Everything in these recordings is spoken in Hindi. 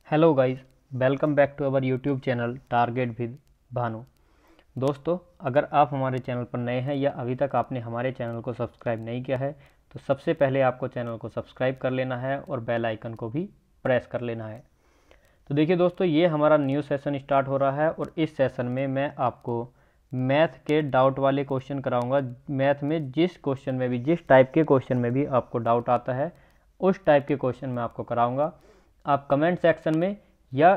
Hello guys, welcome back to our YouTube channel target with Bhanu. दोस्तों, अगर आप हमारे चैनल पर नए हैं या अभी तक आपने हमारे चैनल को सब्सक्राइब नहीं किया है तो सबसे पहले आपको चैनल को सब्सक्राइब कर लेना है और बेल आइकन को भी प्रेस कर लेना है। तो देखिए दोस्तों, ये हमारा न्यू सेशन स्टार्ट हो रहा है और इस सेशन में मैं आपको मैथ के डाउट वाले क्वेश्चन कराऊंगा। मैथ में जिस क्वेश्चन में भी, जिस टाइप के क्वेश्चन में भी आपको डाउट आता है उस टाइप के क्वेश्चन मैं आपको कराऊंगा। आप कमेंट सेक्शन में या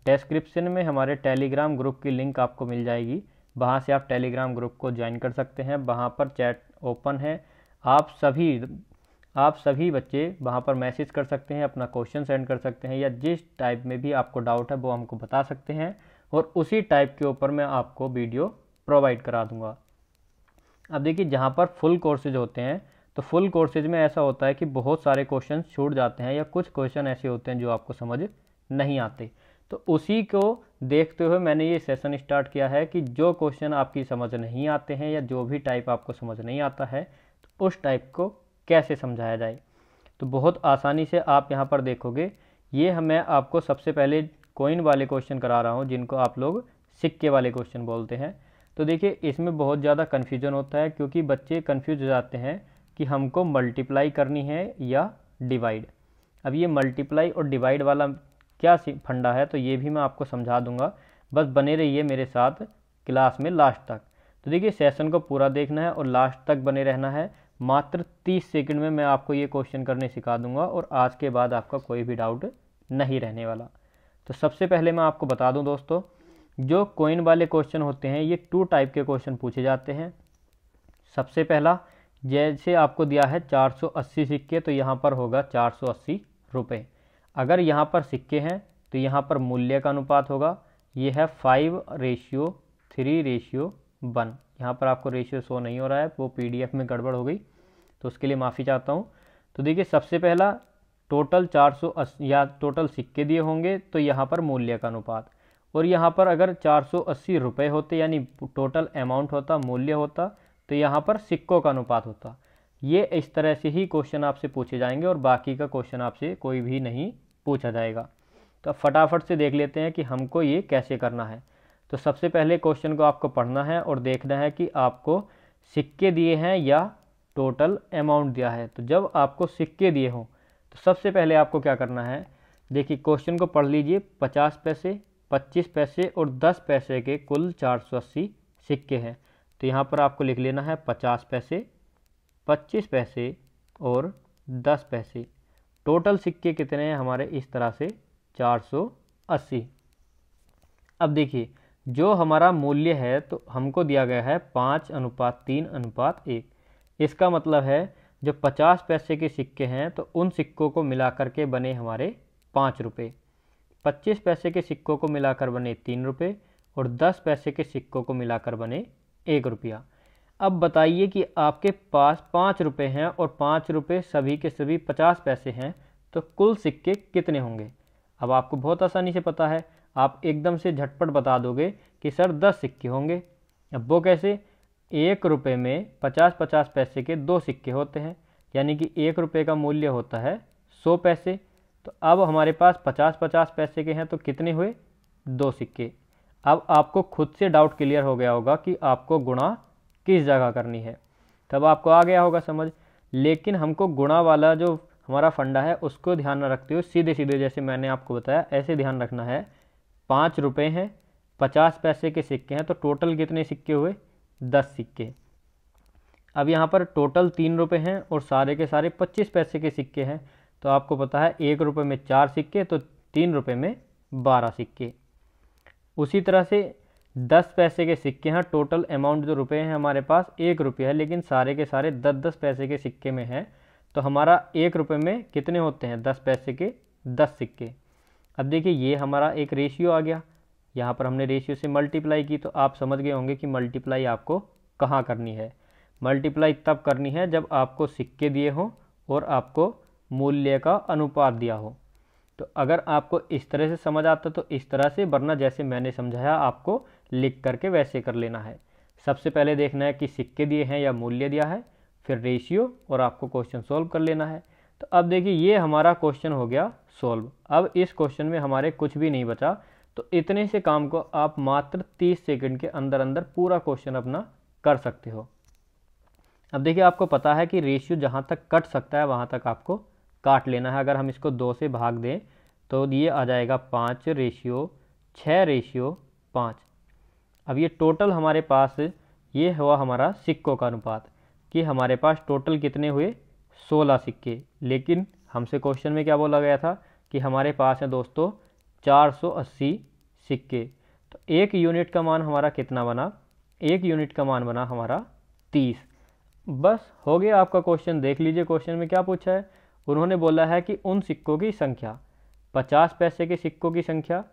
डिस्क्रिप्शन में हमारे टेलीग्राम ग्रुप की लिंक आपको मिल जाएगी, वहाँ से आप टेलीग्राम ग्रुप को ज्वाइन कर सकते हैं। वहाँ पर चैट ओपन है, आप सभी बच्चे वहाँ पर मैसेज कर सकते हैं, अपना क्वेश्चन सेंड कर सकते हैं या जिस टाइप में भी आपको डाउट है वो हमको बता सकते हैं और उसी टाइप के ऊपर मैं आपको वीडियो प्रोवाइड करा दूँगा। अब देखिए, जहाँ पर फुल कोर्सेज होते हैं तो फुल कोर्सेज में ऐसा होता है कि बहुत सारे क्वेश्चन छूट जाते हैं या कुछ क्वेश्चन ऐसे होते हैं जो आपको समझ नहीं आते। तो उसी को देखते हुए मैंने ये सेशन स्टार्ट किया है कि जो क्वेश्चन आपकी समझ नहीं आते हैं या जो भी टाइप आपको समझ नहीं आता है तो उस टाइप को कैसे समझाया जाए। तो बहुत आसानी से आप यहाँ पर देखोगे, ये मैं आपको सबसे पहले कॉइन वाले क्वेश्चन करा रहा हूँ जिनको आप लोग सिक्के वाले क्वेश्चन बोलते हैं। तो देखिए, इसमें बहुत ज़्यादा कन्फ्यूजन होता है क्योंकि बच्चे कन्फ्यूज हो जाते हैं कि हमको मल्टीप्लाई करनी है या डिवाइड। अब ये मल्टीप्लाई और डिवाइड वाला क्या फंडा है तो ये भी मैं आपको समझा दूंगा, बस बने रहिए मेरे साथ क्लास में लास्ट तक। तो देखिए, सेशन को पूरा देखना है और लास्ट तक बने रहना है। मात्र 30 सेकंड में मैं आपको ये क्वेश्चन करने सिखा दूंगा और आज के बाद आपका कोई भी डाउट नहीं रहने वाला। तो सबसे पहले मैं आपको बता दूं दोस्तों, जो कॉइन वाले क्वेश्चन होते हैं ये 2 टाइप के क्वेश्चन पूछे जाते हैं। सबसे पहला, जैसे आपको दिया है 480 सिक्के तो यहाँ पर होगा 480 रुपये। अगर यहाँ पर सिक्के हैं तो यहाँ पर मूल्य का अनुपात होगा, ये है 5:3:1। यहाँ पर आपको रेशियो शो नहीं हो रहा है, वो PDF में गड़बड़ हो गई तो उसके लिए माफ़ी चाहता हूँ। तो देखिए, सबसे पहला टोटल 480 या टोटल सिक्के दिए होंगे तो यहाँ पर मूल्य का अनुपात, और यहाँ पर अगर 480 रुपये होते यानी टोटल अमाउंट होता, मूल्य होता, तो यहाँ पर सिक्कों का अनुपात होता। ये इस तरह से ही क्वेश्चन आपसे पूछे जाएंगे और बाकी का क्वेश्चन आपसे कोई भी नहीं पूछा जाएगा। तो फटाफट से देख लेते हैं कि हमको ये कैसे करना है। तो सबसे पहले क्वेश्चन को आपको पढ़ना है और देखना है कि आपको सिक्के दिए हैं या टोटल अमाउंट दिया है। तो जब आपको सिक्के दिए हों तो सबसे पहले आपको क्या करना है, देखिए क्वेश्चन को पढ़ लीजिए। 50 पैसे, 25 पैसे और 10 पैसे के कुल 480 सिक्के हैं। तो यहाँ पर आपको लिख लेना है 50 पैसे, 25 पैसे और 10 पैसे। टोटल सिक्के कितने हैं हमारे, इस तरह से 480। अब देखिए, जो हमारा मूल्य है तो हमको दिया गया है 5:3:1। इसका मतलब है जो 50 पैसे के सिक्के हैं तो उन सिक्कों को मिलाकर के बने हमारे 5 रुपये, 25 पैसे के सिक्कों को मिलाकर बने 3 रुपये और 10 पैसे के सिक्कों को मिलाकर बने 1 रुपया। अब बताइए कि आपके पास 5 रुपये हैं और 5 रुपये सभी के सभी 50 पैसे हैं तो कुल सिक्के कितने होंगे। अब आपको बहुत आसानी से पता है, आप एकदम से झटपट बता दोगे कि सर 10 सिक्के होंगे। अब वो कैसे, 1 रुपये में 50-50 पैसे के 2 सिक्के होते हैं, यानी कि 1 रुपये का मूल्य होता है 100 पैसे। तो अब हमारे पास 50-50 पैसे के हैं तो कितने हुए, 2 सिक्के। अब आपको खुद से डाउट क्लियर हो गया होगा कि आपको गुणा किस जगह करनी है, तब आपको आ गया होगा समझ। लेकिन हमको गुणा वाला जो हमारा फंडा है उसको ध्यान न रखते हुए सीधे सीधे जैसे मैंने आपको बताया ऐसे ध्यान रखना है। 5 रुपये हैं, 50 पैसे के सिक्के हैं तो टोटल कितने सिक्के हुए, 10 सिक्के। अब यहाँ पर टोटल 3 रुपये हैं और सारे के सारे 25 पैसे के सिक्के हैं तो आपको पता है 1 रुपये में 4 सिक्के तो 3 रुपये में 12 सिक्के। उसी तरह से 10 पैसे के सिक्के हैं, टोटल अमाउंट जो रुपए हैं हमारे पास 1 रुपया है लेकिन सारे के सारे 10-10 पैसे के सिक्के में हैं तो हमारा 1 रुपये में कितने होते हैं, 10 पैसे के 10 सिक्के। अब देखिए, ये हमारा एक रेशियो आ गया, यहाँ पर हमने रेशियो से मल्टीप्लाई की तो आप समझ गए होंगे कि मल्टीप्लाई आपको कहाँ करनी है। मल्टीप्लाई तब करनी है जब आपको सिक्के दिए हों और आपको मूल्य का अनुपात दिया हो। तो अगर आपको इस तरह से समझ आता तो इस तरह से, वरना जैसे मैंने समझाया आपको लिख करके वैसे कर लेना है। सबसे पहले देखना है कि सिक्के दिए हैं या मूल्य दिया है, फिर रेशियो और आपको क्वेश्चन सॉल्व कर लेना है। तो अब देखिए ये हमारा क्वेश्चन हो गया सॉल्व। अब इस क्वेश्चन में हमारे कुछ भी नहीं बचा, तो इतने से काम को आप मात्र 30 सेकंड के अंदर अंदर पूरा क्वेश्चन अपना कर सकते हो। अब देखिए आपको पता है कि रेशियो जहाँ तक कट सकता है वहाँ तक आपको काट लेना है। अगर हम इसको 2 से भाग दें तो ये आ जाएगा 5:6:5। अब ये टोटल हमारे पास ये हुआ हमारा सिक्कों का अनुपात कि हमारे पास टोटल कितने हुए 16 सिक्के। लेकिन हमसे क्वेश्चन में क्या बोला गया था कि हमारे पास है दोस्तों 480 सिक्के। तो एक यूनिट का मान हमारा कितना बना, एक यूनिट का मान बना हमारा 30। बस हो गया आपका क्वेश्चन। देख लीजिए क्वेश्चन में क्या पूछा है। उन्होंने बोला है कि उन सिक्कों की संख्या, 50 पैसे के सिक्कों की संख्या,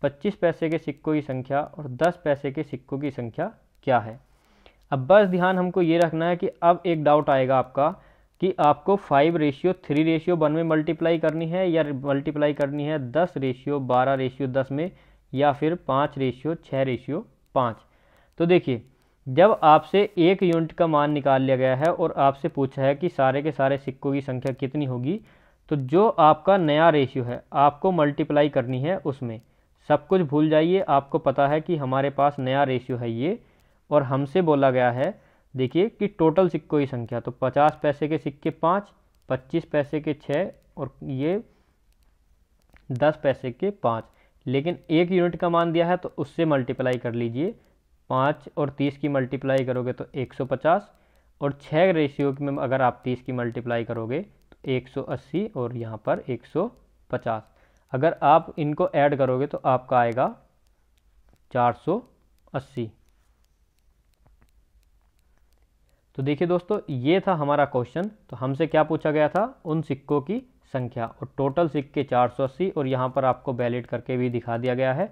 25 पैसे के सिक्कों की संख्या और 10 पैसे के सिक्कों की संख्या क्या है। अब बस ध्यान हमको ये रखना है कि अब एक डाउट आएगा आपका कि आपको 5:3:1 में मल्टीप्लाई करनी है या मल्टीप्लाई करनी है 10:12:10 में या फिर 5:6:5। तो देखिए जब आपसे एक यूनिट का मान निकाल लिया गया है और आपसे पूछा है कि सारे के सारे सिक्कों की संख्या कितनी होगी, तो जो आपका नया रेशियो है आपको मल्टीप्लाई करनी है उसमें। सब कुछ भूल जाइए, आपको पता है कि हमारे पास नया रेशियो है ये, और हमसे बोला गया है देखिए कि टोटल सिक्कों की संख्या। तो 50 पैसे के सिक्के 5, 25 पैसे के 6 और ये 10 पैसे के 5। लेकिन एक यूनिट का मान दिया है तो उससे मल्टीप्लाई कर लीजिए। 5 और 30 की मल्टीप्लाई करोगे तो 150, और 6 रेशियो में अगर आप 30 की मल्टीप्लाई करोगे तो 180 और यहाँ पर 150। अगर आप इनको ऐड करोगे तो आपका आएगा 480। तो देखिए दोस्तों ये था हमारा क्वेश्चन। तो हमसे क्या पूछा गया था, उन सिक्कों की संख्या, और टोटल सिक्के 480, और यहाँ पर आपको वैलिड करके भी दिखा दिया गया है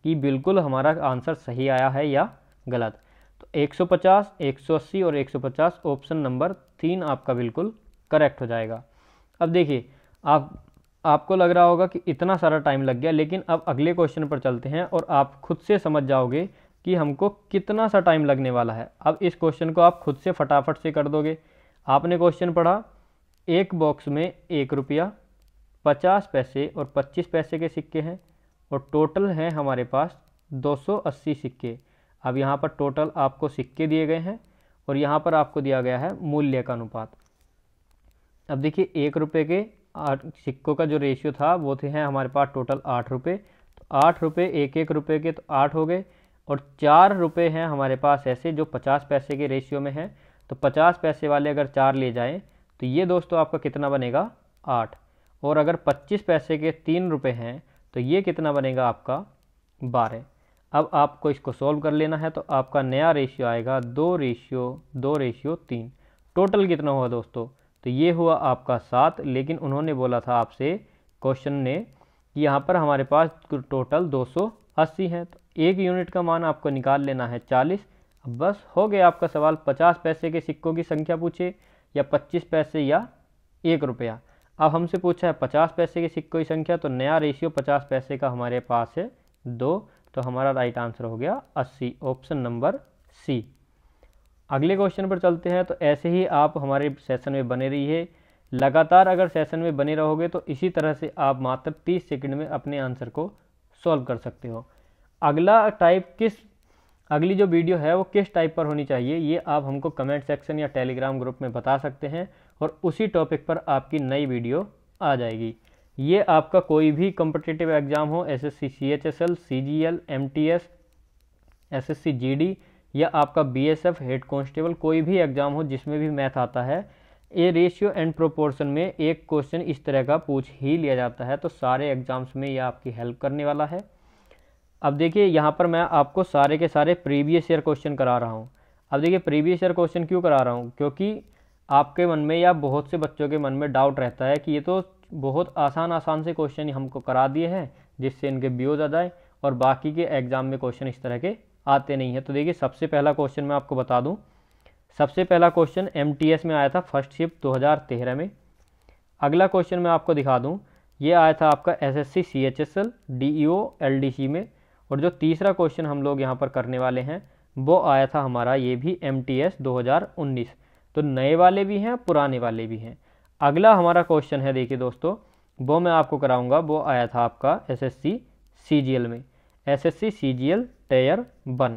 कि बिल्कुल हमारा आंसर सही आया है या गलत। तो 150, 180 और 150 ऑप्शन नंबर 3 आपका बिल्कुल करेक्ट हो जाएगा। अब देखिए आपको लग रहा होगा कि इतना सारा टाइम लग गया, लेकिन अब अगले क्वेश्चन पर चलते हैं और आप खुद से समझ जाओगे कि हमको कितना सा टाइम लगने वाला है। अब इस क्वेश्चन को आप खुद से फटाफट से कर दोगे। आपने क्वेश्चन पढ़ा, एक बॉक्स में 1 रुपया, 50 पैसे और 25 पैसे के सिक्के हैं और टोटल हैं हमारे पास 280 सिक्के। अब यहाँ पर टोटल आपको सिक्के दिए गए हैं और यहाँ पर आपको दिया गया है मूल्य का अनुपात। अब देखिए 1 रुपये के सिक्कों का जो रेशियो था वो थे हैं हमारे पास टोटल 8 रुपये। तो 8 रुपये 1 रुपये के तो 8 हो गए, और 4 रुपये हैं हमारे पास ऐसे जो 50 पैसे के रेशियो में हैं। तो 50 पैसे वाले अगर 4 ले जाएं तो ये दोस्तों आपका कितना बनेगा 8। और अगर 25 पैसे के 3 रुपये हैं तो ये कितना बनेगा आपका 12। अब आपको इसको सॉल्व कर लेना है। तो आपका नया रेशियो आएगा 2:3। टोटल कितना हुआ दोस्तों, तो ये हुआ आपका 7। लेकिन उन्होंने बोला था आपसे क्वेश्चन ने कि यहाँ पर हमारे पास टोटल 280 है। तो एक यूनिट का मान आपको निकाल लेना है 40। अब बस हो गया आपका सवाल। 50 पैसे के सिक्कों की संख्या पूछे या 25 पैसे या 1 रुपया। अब हमसे पूछा है 50 पैसे के सिक्कों की संख्या, तो नया रेशियो 50 पैसे का हमारे पास है 2। तो हमारा राइट आंसर हो गया 80, ऑप्शन नंबर सी। अगले क्वेश्चन पर चलते हैं। तो ऐसे ही आप हमारे सेशन में बने रहिए। लगातार अगर सेशन में बने रहोगे तो इसी तरह से आप मात्र 30 सेकंड में अपने आंसर को सॉल्व कर सकते हो। अगली जो वीडियो है वो किस टाइप पर होनी चाहिए ये आप हमको कमेंट सेक्शन या टेलीग्राम ग्रुप में बता सकते हैं, और उसी टॉपिक पर आपकी नई वीडियो आ जाएगी। ये आपका कोई भी कॉम्पिटिटिव एग्जाम हो, SSC CHSL, CGL, MTS, SSC GD या आपका BSF हेड कांस्टेबल, कोई भी एग्जाम हो जिसमें भी मैथ आता है, ये रेशियो एंड प्रोपोर्शन में एक क्वेश्चन इस तरह का पूछ ही लिया जाता है। तो सारे एग्जाम्स में ये आपकी हेल्प करने वाला है। अब देखिए यहाँ पर मैं आपको सारे के सारे प्रीवियस ईयर क्वेश्चन करा रहा हूँ। अब देखिए प्रीवियस ईयर क्वेश्चन क्यों करा रहा हूँ, क्योंकि आपके मन में या बहुत से बच्चों के मन में डाउट रहता है कि ये तो बहुत आसान से क्वेश्चन हमको करा दिए हैं जिससे इनके व्यूज आ जाए, और बाकी के एग्जाम में क्वेश्चन इस तरह के आते नहीं है। तो देखिए सबसे पहला क्वेश्चन मैं आपको बता दूं। सबसे पहला क्वेश्चन MTS में आया था फर्स्ट शिफ्ट 2013 में। अगला क्वेश्चन मैं आपको दिखा दूं, ये आया था आपका SSC CHSL DEO LDC में। और जो तीसरा क्वेश्चन हम लोग यहाँ पर करने वाले हैं वो आया था हमारा ये भी MTS 2019। तो नए वाले भी हैं पुराने वाले भी हैं। अगला हमारा क्वेश्चन है, देखिए दोस्तों, वो मैं आपको कराऊंगा, वो आया था आपका एसएससी सीजीएल में, एसएससी सीजीएल टेयर 1।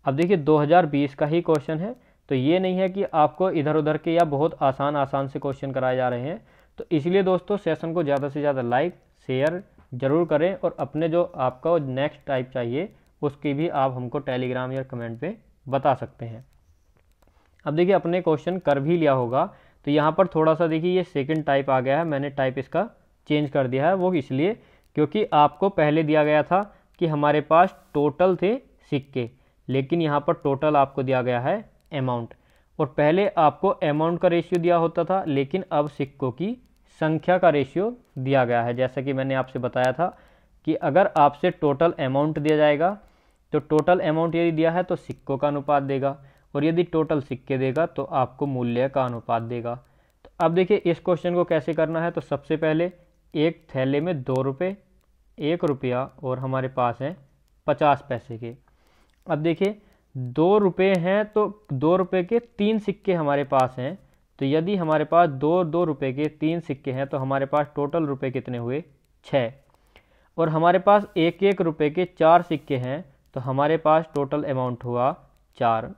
अब देखिए 2020 का ही क्वेश्चन है, तो ये नहीं है कि आपको इधर उधर के या बहुत आसान से क्वेश्चन कराए जा रहे हैं। तो इसलिए दोस्तों सेशन को ज़्यादा से ज़्यादा लाइक शेयर ज़रूर करें, और अपने जो आपका नेक्स्ट टाइप चाहिए उसकी भी आप हमको टेलीग्राम या कमेंट पे बता सकते हैं। अब देखिए अपने क्वेश्चन कर भी लिया होगा, तो यहाँ पर थोड़ा सा देखिए ये सेकंड टाइप आ गया है, मैंने टाइप इसका चेंज कर दिया है। वो इसलिए क्योंकि आपको पहले दिया गया था कि हमारे पास टोटल थे सिक्के, लेकिन यहाँ पर टोटल आपको दिया गया है अमाउंट, और पहले आपको अमाउंट का रेशियो दिया होता था, लेकिन अब सिक्कों की संख्या का रेशियो दिया गया है। जैसा कि मैंने आपसे बताया था कि अगर आपसे टोटल अमाउंट दिया जाएगा तो टोटल अमाउंट यदि दिया है तो सिक्कों का अनुपात देगा, और यदि टोटल सिक्के देगा तो आपको मूल्य का अनुपात देगा। तो अब देखिए इस क्वेश्चन को कैसे करना है। तो सबसे पहले एक थैले में 2 रुपये, 1 रुपया और हमारे पास हैं 50 पैसे के। अब देखिए 2 रुपये हैं तो 2 रुपये के 3 सिक्के हमारे पास हैं, तो यदि हमारे पास 2 रुपये के 3 सिक्के हैं तो हमारे पास टोटल रुपये कितने हुए, 6। और हमारे पास 1 रुपये के 4 सिक्के हैं तो हमारे पास टोटल अमाउंट हुआ 4।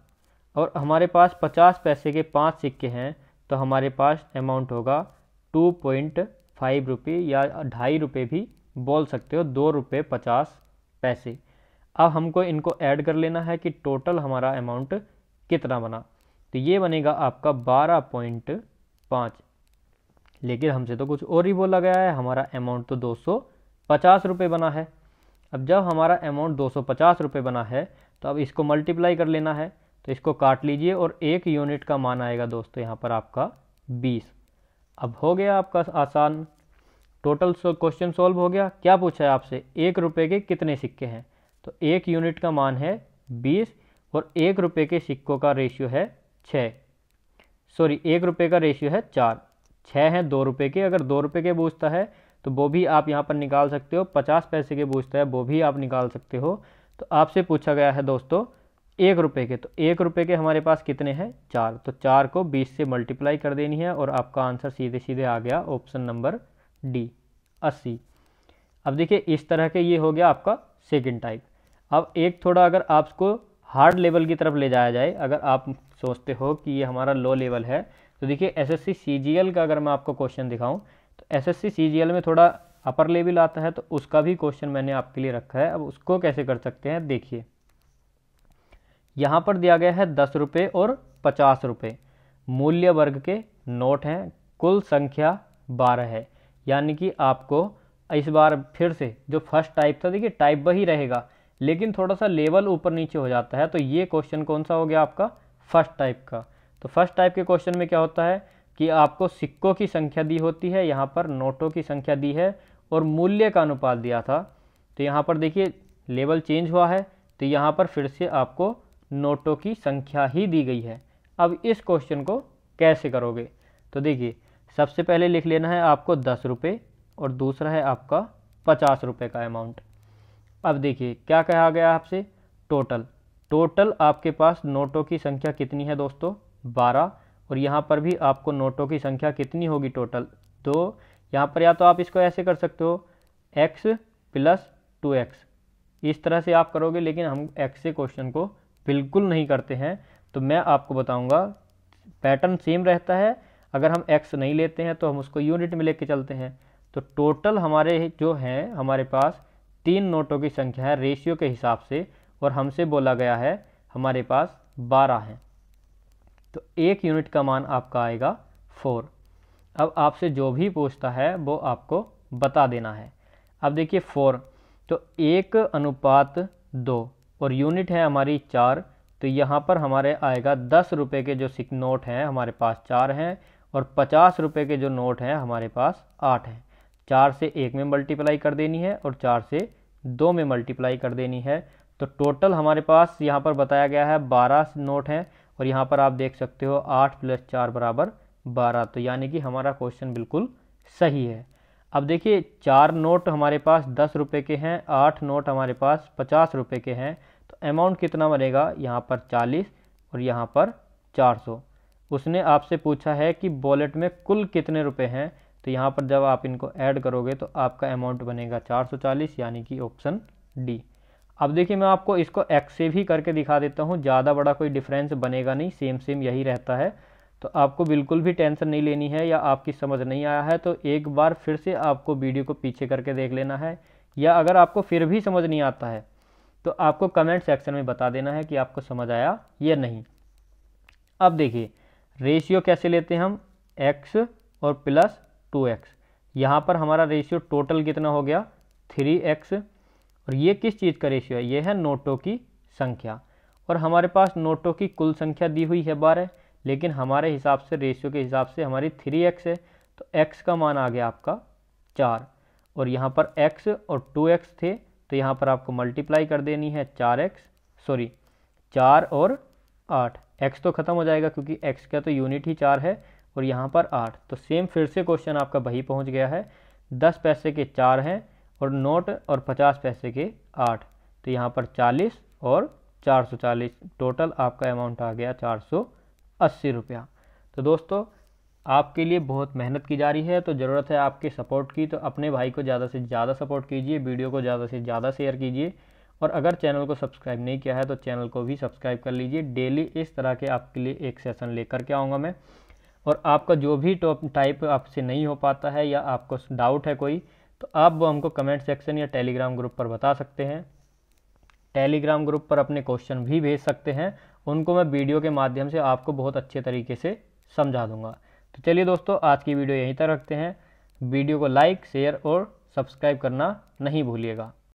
और हमारे पास 50 पैसे के 5 सिक्के हैं तो हमारे पास अमाउंट होगा 2.5 रुपये, या 2.5 रुपये भी बोल सकते हो, 2 रुपये 50 पैसे। अब हमको इनको ऐड कर लेना है कि टोटल हमारा अमाउंट कितना बना। तो ये बनेगा आपका 12.5, लेकिन हमसे तो कुछ और ही बोला गया है, हमारा अमाउंट तो 250 रुपये बना है। अब जब हमारा अमाउंट 250 रुपये बना है तो अब इसको मल्टीप्लाई कर लेना है, तो इसको काट लीजिए और 1 यूनिट का मान आएगा दोस्तों यहाँ पर आपका 20। अब हो गया आपका आसान, टोटल क्वेश्चन सॉल्व हो गया। क्या पूछा है आपसे, 1 रुपये के कितने सिक्के हैं, तो 1 यूनिट का मान है 20, और 1 रुपये के सिक्कों का रेशियो है 6, सॉरी 1 रुपये का रेशियो है 4, 6 हैं 2 रुपये के। अगर 2 रुपये के पूछता है तो वो भी आप यहाँ पर निकाल सकते हो, 50 पैसे के पूछता है वो भी आप निकाल सकते हो। तो आपसे पूछा गया है दोस्तों 1 रुपये के, तो 1 रुपये के हमारे पास कितने हैं, 4, तो 4 को 20 से मल्टीप्लाई कर देनी है, और आपका आंसर सीधे सीधे आ गया ऑप्शन नंबर डी, 80। अब देखिए इस तरह के ये हो गया आपका सेकंड टाइप। अब एक थोड़ा अगर आपको हार्ड लेवल की तरफ ले जाया जाए, अगर आप सोचते हो कि ये हमारा लो लेवल है, तो देखिए एसएससी सीजीएल का अगर मैं आपको क्वेश्चन दिखाऊं तो एसएससी सीजीएल में थोड़ा अपर लेवल आता है, तो उसका भी क्वेश्चन मैंने आपके लिए रखा है। अब उसको कैसे कर सकते हैं, देखिए यहाँ पर दिया गया है 10 रुपये और 50 रुपये, मूल्य वर्ग के नोट हैं, कुल संख्या 12 है। यानी कि आपको इस बार फिर से जो फर्स्ट टाइप था, देखिए टाइप वही रहेगा लेकिन थोड़ा सा लेवल ऊपर नीचे हो जाता है। तो ये क्वेश्चन कौन सा हो गया आपका, फर्स्ट टाइप का। तो फर्स्ट टाइप के क्वेश्चन में क्या होता है कि आपको सिक्कों की संख्या दी होती है, यहाँ पर नोटों की संख्या दी है और मूल्य का अनुपात दिया था। तो यहाँ पर देखिए लेवल चेंज हुआ है, तो यहाँ पर फिर से आपको नोटों की संख्या ही दी गई है। अब इस क्वेश्चन को कैसे करोगे, तो देखिए सबसे पहले लिख लेना है आपको 10 रुपये, और दूसरा है आपका 50 रुपये का अमाउंट। अब देखिए क्या कहा गया आपसे, टोटल आपके पास नोटों की संख्या कितनी है दोस्तों, 12, और यहाँ पर भी आपको नोटों की संख्या कितनी होगी टोटल, 2। यहाँ पर या तो आप इसको ऐसे कर सकते हो x + 2x, इस तरह से आप करोगे, लेकिन हम x से क्वेश्चन को बिल्कुल नहीं करते हैं। तो मैं आपको बताऊंगा पैटर्न सेम रहता है, अगर हम x नहीं लेते हैं तो हम उसको यूनिट में लेके चलते हैं। तो टोटल हमारे जो हैं, हमारे पास 3 नोटों की संख्या है रेशियो के हिसाब से, और हमसे बोला गया है हमारे पास 12 हैं, तो 1 यूनिट का मान आपका आएगा 4। अब आपसे जो भी पूछता है वो आपको बता देना है। अब देखिए 4, तो 1:2, और यूनिट है हमारी 4, तो यहाँ पर हमारे आएगा 10 रुपये के जो नोट हैं हमारे पास 4 हैं, और 50 रुपये के जो नोट हैं हमारे पास 8 हैं। 4 से 1 में मल्टीप्लाई कर देनी है और 4 से 2 में मल्टीप्लाई कर देनी है। तो टोटल हमारे पास यहाँ पर बताया गया है 12 नोट हैं, और यहाँ पर आप देख सकते हो 8 + 4 = 12, तो यानी कि हमारा क्वेश्चन बिल्कुल सही है। अब देखिए 4 नोट हमारे पास 10 रुपये के हैं, 8 नोट हमारे पास 50 रुपये के हैं, तो अमाउंट कितना बनेगा, यहाँ पर 40 और यहाँ पर 400। उसने आपसे पूछा है कि वॉलेट में कुल कितने रुपए हैं। तो यहाँ पर जब आप इनको ऐड करोगे तो आपका अमाउंट बनेगा 440, यानी कि ऑप्शन डी। अब देखिए मैं आपको इसको एक्स से भी करके दिखा देता हूँ, ज़्यादा बड़ा कोई डिफरेंस बनेगा नहीं, सेम सेम यही रहता है। तो आपको बिल्कुल भी टेंशन नहीं लेनी है, या आपकी समझ नहीं आया है तो एक बार फिर से आपको वीडियो को पीछे करके देख लेना है, या अगर आपको फिर भी समझ नहीं आता है तो आपको कमेंट सेक्शन में बता देना है कि आपको समझ आया या नहीं। अब देखिए रेशियो कैसे लेते हैं हम, x और प्लस 2x। यहाँ पर हमारा रेशियो टोटल कितना हो गया 3x, और ये किस चीज़ का रेशियो है, ये है नोटों की संख्या। और हमारे पास नोटों की कुल संख्या दी हुई है 12, लेकिन हमारे हिसाब से रेशियो के हिसाब से हमारी 3x है, तो x का मान आ गया आपका 4। और यहाँ पर x और 2x थे, तो यहाँ पर आपको मल्टीप्लाई कर देनी है 4 और 8। x तो खत्म हो जाएगा क्योंकि x का तो यूनिट ही 4 है, और यहाँ पर 8। तो सेम फिर से क्वेश्चन आपका वही पहुँच गया है, 10 पैसे के 4 हैं और नोट और 50 पैसे के 8। तो यहाँ पर 40 और 440, टोटल आपका अमाउंट आ गया 480 रुपया। तो दोस्तों आपके लिए बहुत मेहनत की जा रही है, तो ज़रूरत है आपके सपोर्ट की। तो अपने भाई को ज़्यादा से ज़्यादा सपोर्ट कीजिए, वीडियो को ज़्यादा से ज़्यादा शेयर कीजिए, और अगर चैनल को सब्सक्राइब नहीं किया है तो चैनल को भी सब्सक्राइब कर लीजिए। डेली इस तरह के आपके लिए एक सेशन लेकर के आऊँगा मैं, और आपका जो भी टाइप आपसे नहीं हो पाता है या आपको डाउट है कोई, तो आप वो हमको कमेंट सेक्शन या टेलीग्राम ग्रुप पर बता सकते हैं। टेलीग्राम ग्रुप पर अपने क्वेश्चन भी भेज सकते हैं, उनको मैं वीडियो के माध्यम से आपको बहुत अच्छे तरीके से समझा दूंगा। तो चलिए दोस्तों आज की वीडियो यहीं तक रखते हैं। वीडियो को लाइक, शेयर और सब्सक्राइब करना नहीं भूलिएगा।